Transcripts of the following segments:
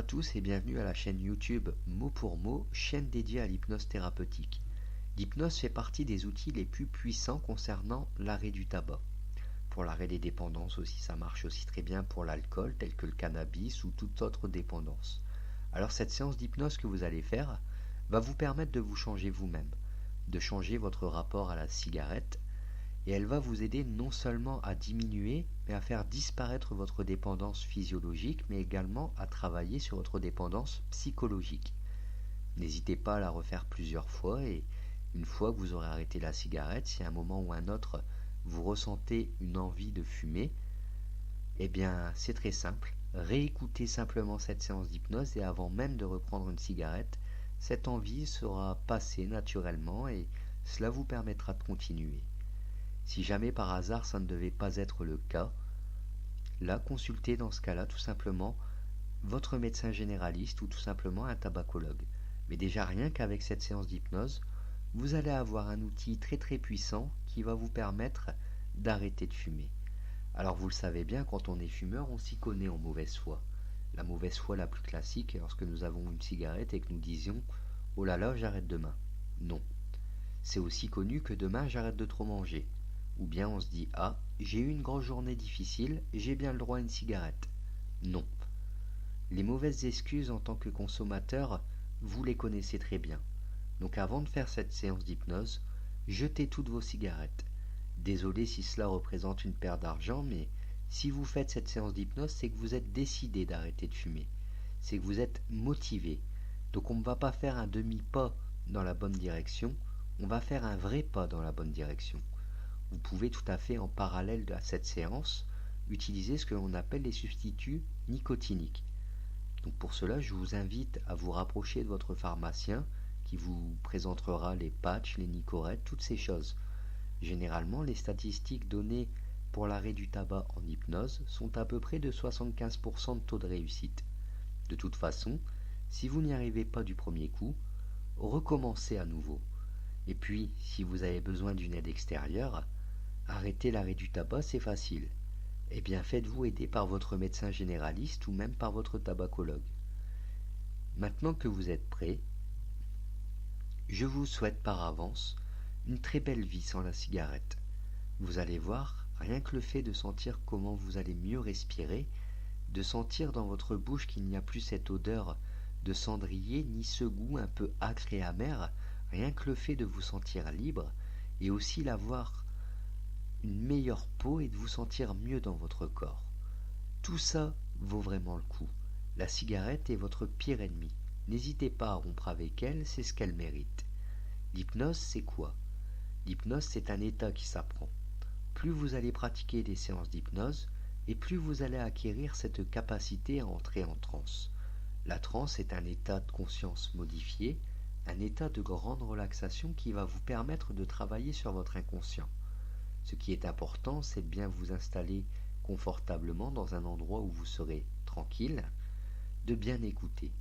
à tous et bienvenue à la chaîne YouTube Mot pour Mot, chaîne dédiée à l'hypnose thérapeutique. L'hypnose fait partie des outils les plus puissants concernant l'arrêt du tabac. Pour l'arrêt des dépendances aussi, ça marche aussi très bien pour l'alcool, tel que le cannabis ou toute autre dépendance. Alors cette séance d'hypnose que vous allez faire va vous permettre de vous changer vous-même, de changer votre rapport à la cigarette, et elle va vous aider non seulement à diminuer, mais à faire disparaître votre dépendance physiologique, mais également à travailler sur votre dépendance psychologique. N'hésitez pas à la refaire plusieurs fois et une fois que vous aurez arrêté la cigarette, si à un moment ou un autre vous ressentez une envie de fumer, eh bien c'est très simple. Réécoutez simplement cette séance d'hypnose et avant même de reprendre une cigarette, cette envie sera passée naturellement et cela vous permettra de continuer. Si jamais par hasard ça ne devait pas être le cas, là consultez dans ce cas-là tout simplement votre médecin généraliste ou tout simplement un tabacologue. Mais déjà rien qu'avec cette séance d'hypnose, vous allez avoir un outil très très puissant qui va vous permettre d'arrêter de fumer. Alors vous le savez bien, quand on est fumeur, on s'y connaît en mauvaise foi. La mauvaise foi la plus classique est lorsque nous avons une cigarette et que nous disions « Oh là là, j'arrête demain ». Non. C'est aussi connu que demain j'arrête de trop manger. Ou bien on se dit « Ah, j'ai eu une grosse journée difficile, j'ai bien le droit à une cigarette ». Non. Les mauvaises excuses en tant que consommateur, vous les connaissez très bien. Donc avant de faire cette séance d'hypnose, jetez toutes vos cigarettes. Désolé si cela représente une perte d'argent, mais si vous faites cette séance d'hypnose, c'est que vous êtes décidé d'arrêter de fumer. C'est que vous êtes motivé. Donc on ne va pas faire un demi-pas dans la bonne direction, on va faire un vrai pas dans la bonne direction. Vous pouvez tout à fait en parallèle à cette séance utiliser ce que l'on appelle les substituts nicotiniques. Donc pour cela, je vous invite à vous rapprocher de votre pharmacien qui vous présentera les patchs, les nicorettes, toutes ces choses. Généralement, les statistiques données pour l'arrêt du tabac en hypnose sont à peu près de 75% de taux de réussite. De toute façon, si vous n'y arrivez pas du premier coup, recommencez à nouveau. Et puis, si vous avez besoin d'une aide extérieure, arrêter l'arrêt du tabac, c'est facile. Eh bien, faites-vous aider par votre médecin généraliste ou même par votre tabacologue. Maintenant que vous êtes prêt, je vous souhaite par avance une très belle vie sans la cigarette. Vous allez voir, rien que le fait de sentir comment vous allez mieux respirer, de sentir dans votre bouche qu'il n'y a plus cette odeur de cendrier ni ce goût un peu acre et amer, rien que le fait de vous sentir libre et aussi d'avoir une meilleure peau et de vous sentir mieux dans votre corps. Tout ça vaut vraiment le coup. La cigarette est votre pire ennemi. N'hésitez pas à rompre avec elle, c'est ce qu'elle mérite. L'hypnose, c'est quoi? L'hypnose, c'est un état qui s'apprend. Plus vous allez pratiquer des séances d'hypnose, et plus vous allez acquérir cette capacité à entrer en transe. La transe est un état de conscience modifié, un état de grande relaxation qui va vous permettre de travailler sur votre inconscient. Ce qui est important, c'est de bien vous installer confortablement dans un endroit où vous serez tranquille, de bien écouter.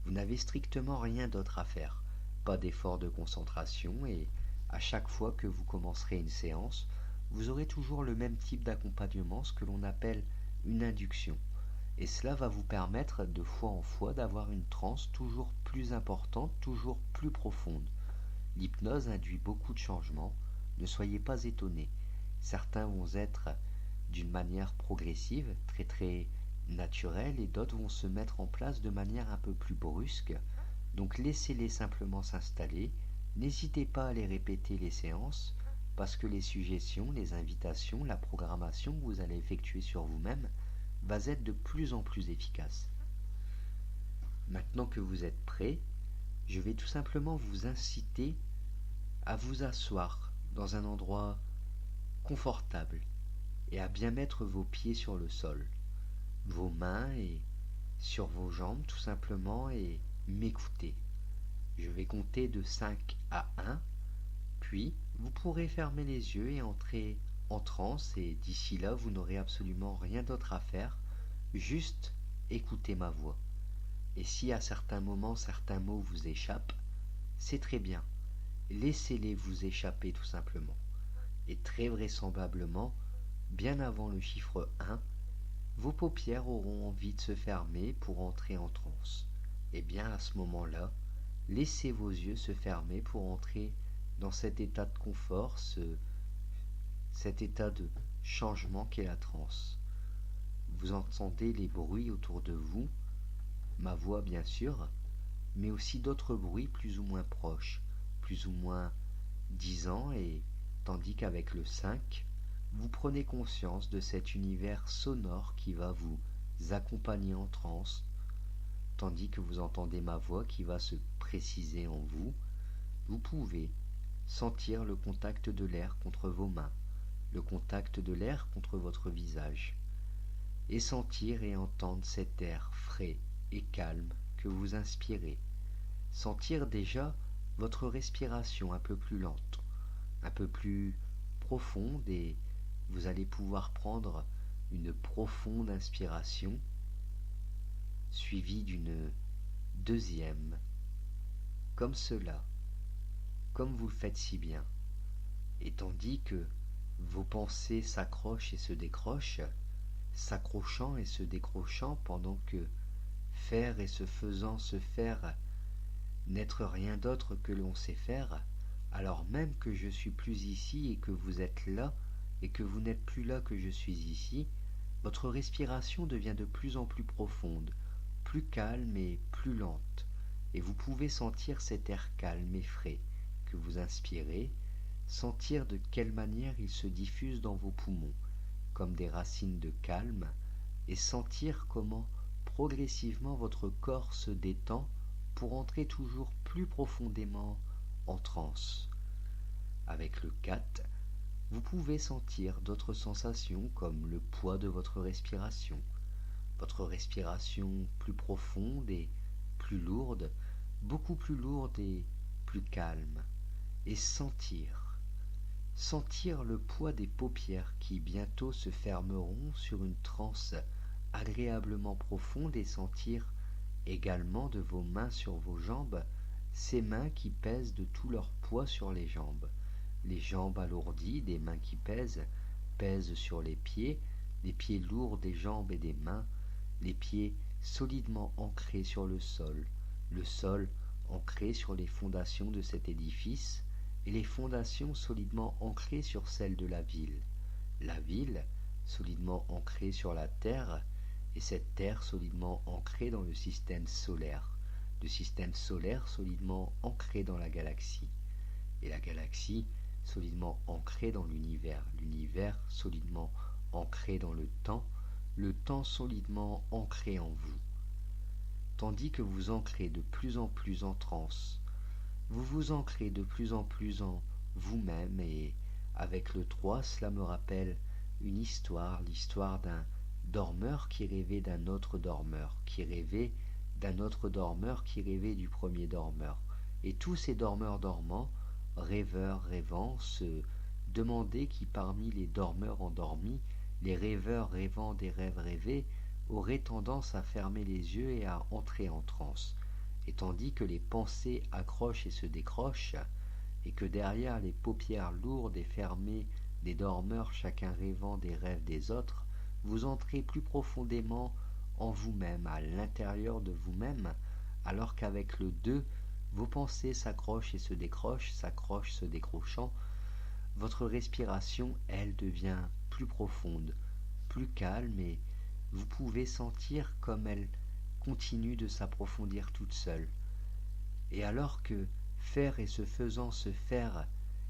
Vous n'avez strictement rien d'autre à faire, pas d'effort de concentration et à chaque fois que vous commencerez une séance, vous aurez toujours le même type d'accompagnement, ce que l'on appelle une induction. Et cela va vous permettre de fois en fois d'avoir une transe toujours plus importante, toujours plus profonde. L'hypnose induit beaucoup de changements, ne soyez pas étonnés. Certains vont être d'une manière progressive, très très naturelle, et d'autres vont se mettre en place de manière un peu plus brusque. Donc laissez-les simplement s'installer. N'hésitez pas à les répéter les séances, parce que les suggestions, les invitations, la programmation que vous allez effectuer sur vous-même va être de plus en plus efficace. Maintenant que vous êtes prêt, je vais tout simplement vous inciter à vous asseoir dans un endroit confortable et à bien mettre vos pieds sur le sol, vos mains et sur vos jambes tout simplement et m'écouter. Je vais compter de 5 à 1, puis vous pourrez fermer les yeux et entrer en transe et d'ici là vous n'aurez absolument rien d'autre à faire, juste écouter ma voix. Et si à certains moments certains mots vous échappent, c'est très bien, laissez-les vous échapper tout simplement. Et très vraisemblablement, bien avant le chiffre 1, vos paupières auront envie de se fermer pour entrer en transe. Et bien à ce moment-là, laissez vos yeux se fermer pour entrer dans cet état de confort, cet état de changement qu'est la transe. Vous entendez les bruits autour de vous, ma voix bien sûr, mais aussi d'autres bruits plus ou moins proches, plus ou moins disants, et tandis qu'avec le 5, vous prenez conscience de cet univers sonore qui va vous accompagner en transe, tandis que vous entendez ma voix qui va se préciser en vous. Vous pouvez sentir le contact de l'air contre vos mains, le contact de l'air contre votre visage, et sentir et entendre cet air frais et calme que vous inspirez. Sentir déjà votre respiration un peu plus lente, un peu plus profonde, et vous allez pouvoir prendre une profonde inspiration suivie d'une deuxième, comme cela, comme vous le faites si bien. Et tandis que vos pensées s'accrochent et se décrochent, s'accrochant et se décrochant, pendant que faire et se faisant se faire n'être rien d'autre que l'on sait faire, alors même que je suis plus ici et que vous êtes là, et que vous n'êtes plus là que je suis ici, votre respiration devient de plus en plus profonde, plus calme et plus lente, et vous pouvez sentir cet air calme et frais que vous inspirez, sentir de quelle manière il se diffuse dans vos poumons, comme des racines de calme, et sentir comment progressivement votre corps se détend pour entrer toujours plus profondément en transe. Avec le 4, vous pouvez sentir d'autres sensations comme le poids de votre respiration plus profonde et plus lourde, beaucoup plus lourde et plus calme, et sentir le poids des paupières qui bientôt se fermeront sur une transe agréablement profonde, et sentir également de vos mains sur vos jambes, ces mains qui pèsent de tout leur poids sur les jambes alourdies, des mains qui pèsent sur les pieds lourds des jambes et des mains, les pieds solidement ancrés sur le sol ancré sur les fondations de cet édifice, et les fondations solidement ancrées sur celles de la ville solidement ancrée sur la terre, et cette terre solidement ancrée dans le système solaire solidement ancré dans la galaxie, et la galaxie solidement ancrée dans l'univers solidement ancré dans le temps solidement ancré en vous. Tandis que vous ancrez de plus en plus en transe, vous vous ancrez de plus en plus en vous-même, et avec le 3, cela me rappelle une histoire, l'histoire d'un dormeur qui rêvait d'un autre dormeur, qui rêvait d'un autre dormeur, qui rêvait du premier dormeur. Et tous ces dormeurs dormants, rêveurs rêvant, se demandaient qui parmi les dormeurs endormis, les rêveurs rêvant des rêves rêvés, aurait tendance à fermer les yeux et à entrer en transe. Et tandis que les pensées accrochent et se décrochent, et que derrière les paupières lourdes et fermées des dormeurs, chacun rêvant des rêves des autres, vous entrez plus profondément en vous-même, à l'intérieur de vous-même, alors qu'avec le 2, vos pensées s'accrochent et se décrochent, s'accrochent, se décrochant. Votre respiration, elle, devient plus profonde, plus calme, et vous pouvez sentir comme elle continue de s'approfondir toute seule. Et alors que faire et se faisant se faire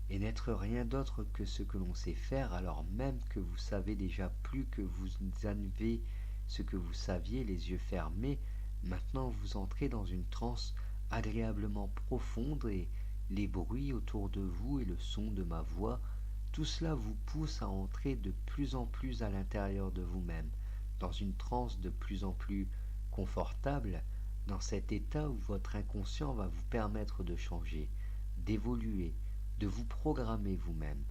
et n'être rien d'autre que ce que l'on sait faire, alors même que vous savez déjà plus que vous avez ce que vous saviez les yeux fermés, maintenant vous entrez dans une transe agréablement profonde, et les bruits autour de vous et le son de ma voix, tout cela vous pousse à entrer de plus en plus à l'intérieur de vous-même, dans une transe de plus en plus confortable, dans cet état où votre inconscient va vous permettre de changer, d'évoluer, de vous programmer vous-même.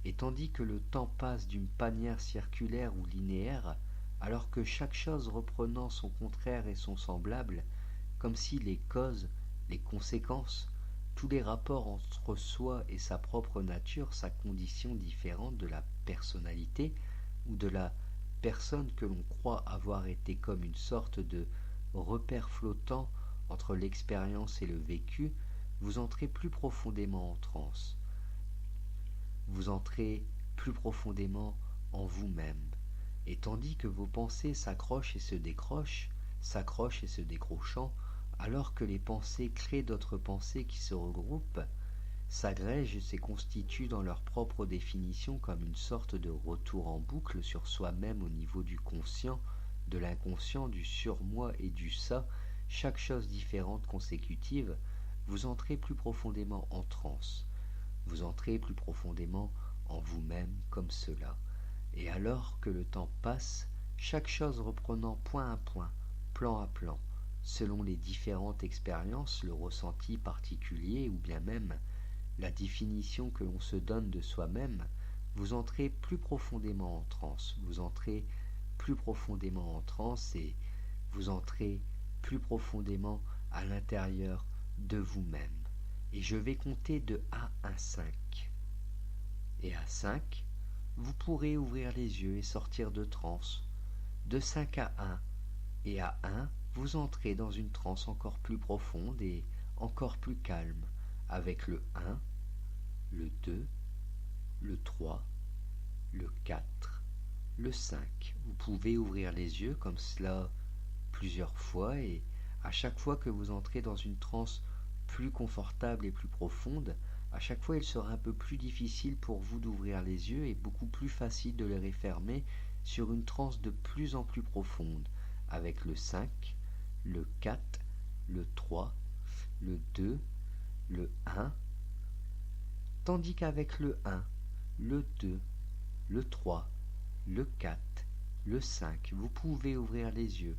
Et tandis que le temps passe d'une manière circulaire ou linéaire, alors que chaque chose reprenant son contraire et son semblable, comme si les causes, les conséquences, tous les rapports entre soi et sa propre nature, sa condition différente de la personnalité ou de la personne que l'on croit avoir été comme une sorte de repère flottant entre l'expérience et le vécu, vous entrez plus profondément en transe. Vous entrez plus profondément en vous-même. Et tandis que vos pensées s'accrochent et se décrochent, s'accrochent et se décrochant, alors que les pensées créent d'autres pensées qui se regroupent, s'agrègent et se constituent dans leur propre définition comme une sorte de retour en boucle sur soi-même au niveau du conscient, de l'inconscient, du surmoi et du ça, chaque chose différente consécutive, vous entrez plus profondément en transe. Vous entrez plus profondément en vous-même comme cela. Et alors que le temps passe, chaque chose reprenant point à point, plan à plan, selon les différentes expériences, le ressenti particulier ou bien même la définition que l'on se donne de soi-même, vous entrez plus profondément en transe. Vous entrez plus profondément en transe et vous entrez plus profondément à l'intérieur de vous-même. Et je vais compter de 1 à 5. Et à 5, vous pourrez ouvrir les yeux et sortir de transe. De 5 à 1, et à 1, vous entrez dans une transe encore plus profonde et encore plus calme, avec le 1, le 2, le 3, le 4, le 5. Vous pouvez ouvrir les yeux comme cela plusieurs fois et à chaque fois que vous entrez dans une transe plus confortable et plus profonde, à chaque fois il sera un peu plus difficile pour vous d'ouvrir les yeux et beaucoup plus facile de les refermer sur une transe de plus en plus profonde avec le 5, le 4, le 3, le 2, le 1, tandis qu'avec le 1, le 2, le 3, le 4, le 5, vous pouvez ouvrir les yeux.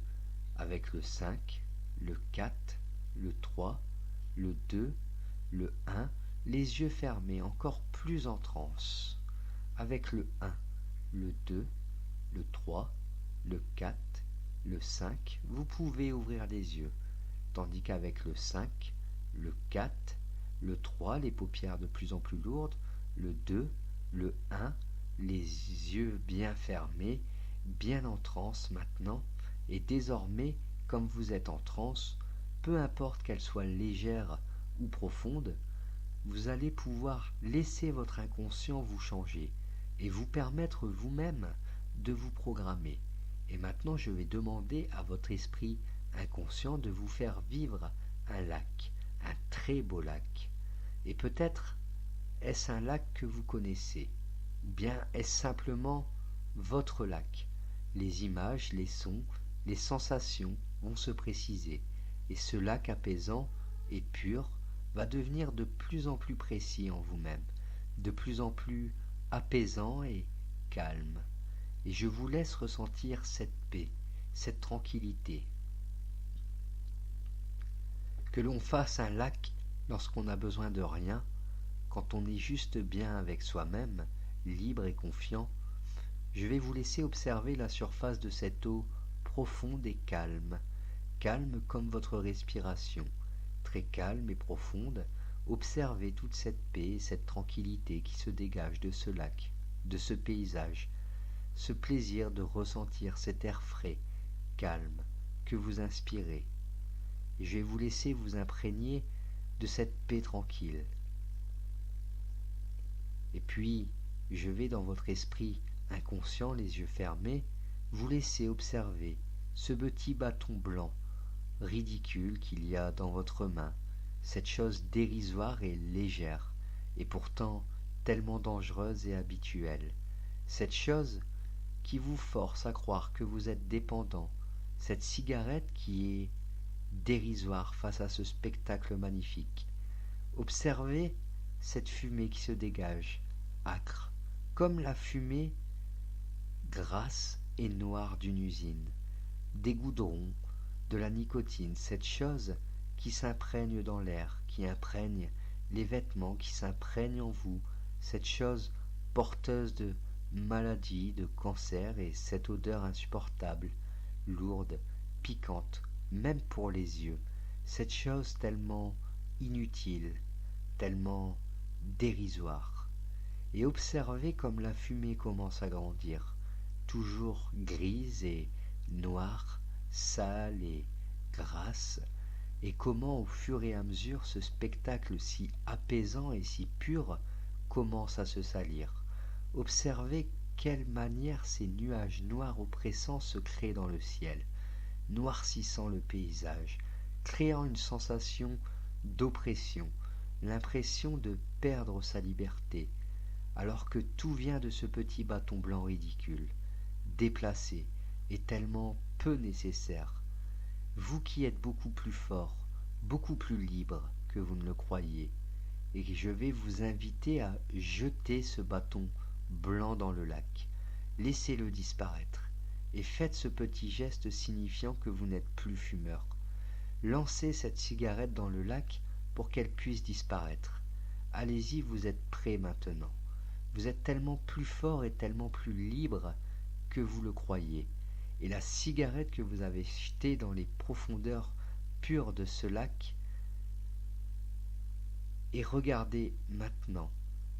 Avec le 5, le 4, le 3, le 2, le 1, les yeux fermés, encore plus en transe. Avec le 1, le 2, le 3, le 4, le 5, vous pouvez ouvrir les yeux. Tandis qu'avec le 5, le 4, le 3, les paupières de plus en plus lourdes, le 2, le 1, les yeux bien fermés, bien en transe maintenant, et désormais, comme vous êtes en transe, peu importe qu'elle soit légère ou profonde, vous allez pouvoir laisser votre inconscient vous changer et vous permettre vous-même de vous programmer. Et maintenant, je vais demander à votre esprit inconscient de vous faire vivre un lac, un très beau lac. Et peut-être est-ce un lac que vous connaissez, ou bien est-ce simplement votre lac. Les images, les sons, les sensations vont se préciser, et ce lac apaisant et pur va devenir de plus en plus précis en vous-même, de plus en plus apaisant et calme. Et je vous laisse ressentir cette paix, cette tranquillité. Que l'on fasse un lac lorsqu'on n'a besoin de rien, quand on est juste bien avec soi-même, libre et confiant, je vais vous laisser observer la surface de cette eau profonde et calme, calme comme votre respiration, très calme et profonde. Observez toute cette paix et cette tranquillité qui se dégage de ce lac, de ce paysage, ce plaisir de ressentir cet air frais, calme, que vous inspirez. Et je vais vous laisser vous imprégner de cette paix tranquille. Et puis, je vais dans votre esprit inconscient, les yeux fermés, vous laisser observer ce petit bâton blanc, ridicule qu'il y a dans votre main, cette chose dérisoire et légère, et pourtant tellement dangereuse et habituelle, cette chose qui vous force à croire que vous êtes dépendant, cette cigarette qui est dérisoire face à ce spectacle magnifique. Observez cette fumée qui se dégage, âcre, comme la fumée grasse et noire d'une usine, des goudrons, de la nicotine, cette chose qui s'imprègne dans l'air, qui imprègne les vêtements, qui s'imprègne en vous, cette chose porteuse de maladies, de cancer, et cette odeur insupportable, lourde, piquante, même pour les yeux, cette chose tellement inutile, tellement dérisoire. Et observez comme la fumée commence à grandir, toujours grise et noire, sale et grasse, et comment au fur et à mesure ce spectacle si apaisant et si pur commence à se salir. Observez quelle manière ces nuages noirs oppressants se créent dans le ciel, noircissant le paysage, créant une sensation d'oppression, l'impression de perdre sa liberté, alors que tout vient de ce petit bâton blanc ridicule, déplacé et tellement peu nécessaire. Vous qui êtes beaucoup plus fort, beaucoup plus libre que vous ne le croyez, et je vais vous inviter à jeter ce bâton blanc dans le lac. Laissez-le disparaître, et faites ce petit geste signifiant que vous n'êtes plus fumeur. Lancez cette cigarette dans le lac pour qu'elle puisse disparaître. Allez-y, vous êtes prêt maintenant. Vous êtes tellement plus fort et tellement plus libre que vous le croyez. Et la cigarette que vous avez jetée dans les profondeurs pures de ce lac, et regardez maintenant,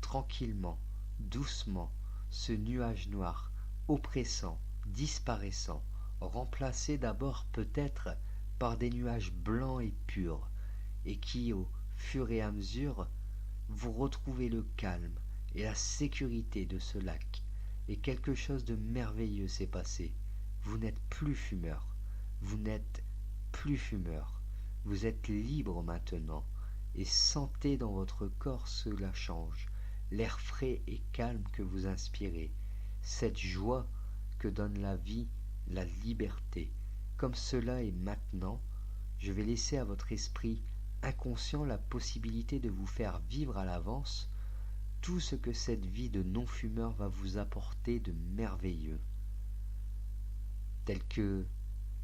tranquillement, doucement, ce nuage noir, oppressant, disparaissant, remplacé d'abord peut-être par des nuages blancs et purs, et qui, au fur et à mesure, vous retrouvez le calme et la sécurité de ce lac, et quelque chose de merveilleux s'est passé. Vous n'êtes plus fumeur, vous n'êtes plus fumeur, vous êtes libre maintenant, et sentez dans votre corps cela change, l'air frais et calme que vous inspirez, cette joie que donne la vie, la liberté. Comme cela est maintenant, je vais laisser à votre esprit inconscient la possibilité de vous faire vivre à l'avance tout ce que cette vie de non-fumeur va vous apporter de merveilleux, tel que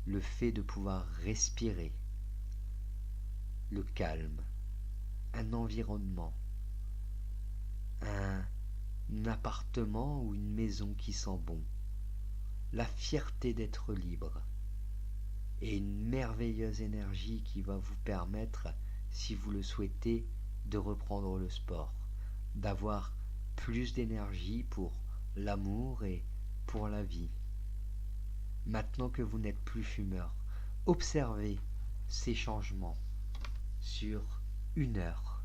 le fait de pouvoir respirer, le calme, un environnement, un appartement ou une maison qui sent bon, la fierté d'être libre et une merveilleuse énergie qui va vous permettre, si vous le souhaitez, de reprendre le sport, d'avoir plus d'énergie pour l'amour et pour la vie. Maintenant que vous n'êtes plus fumeur, observez ces changements sur une heure,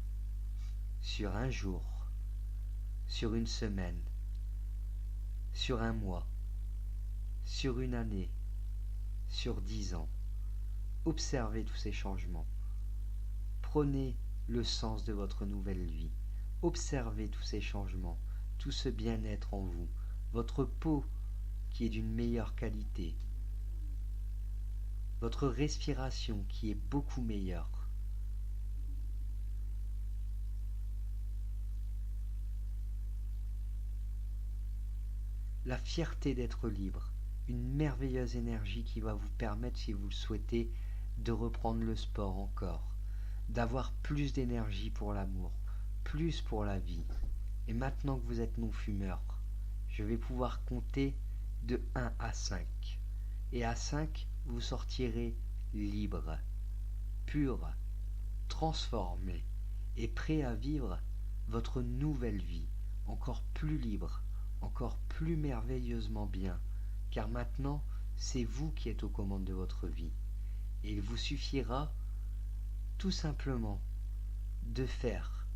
sur un jour, sur une semaine, sur un mois, sur une année, sur 10 ans. Observez tous ces changements. Prenez le sens de votre nouvelle vie. Observez tous ces changements, tout ce bien-être en vous, votre peau qui est d'une meilleure qualité, votre respiration qui est beaucoup meilleure. La fierté d'être libre, une merveilleuse énergie qui va vous permettre, si vous le souhaitez, de reprendre le sport encore, d'avoir plus d'énergie pour l'amour, plus pour la vie. Et maintenant que vous êtes non-fumeur, je vais pouvoir compter de 1 à 5. Et à 5, vous sortirez libre, pur, transformé et prêt à vivre votre nouvelle vie, encore plus libre, encore plus merveilleusement bien, car maintenant, c'est vous qui êtes aux commandes de votre vie. Et il vous suffira tout simplement de faire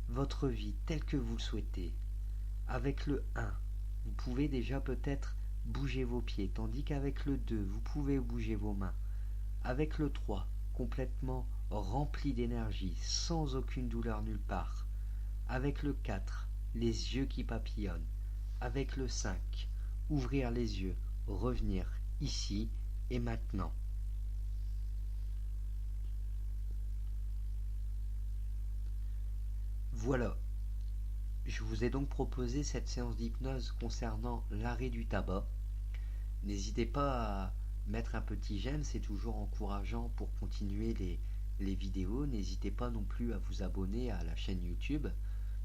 votre vie telle que vous le souhaitez. Avec le 1, vous pouvez déjà peut-être bouger vos pieds, tandis qu'avec le 2, vous pouvez bouger vos mains. Avec le 3, complètement rempli d'énergie, sans aucune douleur nulle part. Avec le 4, les yeux qui papillonnent. Avec le 5, ouvrir les yeux, revenir ici et maintenant. Voilà, je vous ai donc proposé cette séance d'hypnose concernant l'arrêt du tabac. N'hésitez pas à mettre un petit j'aime, c'est toujours encourageant pour continuer les vidéos. N'hésitez pas non plus à vous abonner à la chaîne YouTube.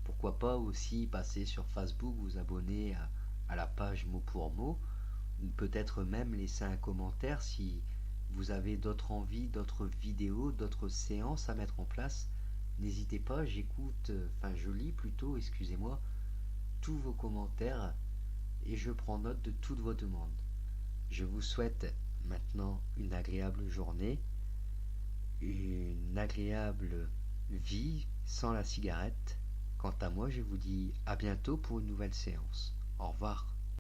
Pourquoi pas aussi passer sur Facebook, vous abonner à la page mot pour mot, ou peut-être même laisser un commentaire si vous avez d'autres envies, d'autres vidéos, d'autres séances à mettre en place. N'hésitez pas, je lis plutôt, excusez-moi, tous vos commentaires et je prends note de toutes vos demandes. Je vous souhaite maintenant une agréable journée, une agréable vie sans la cigarette. Quant à moi, je vous dis à bientôt pour une nouvelle séance. Au revoir.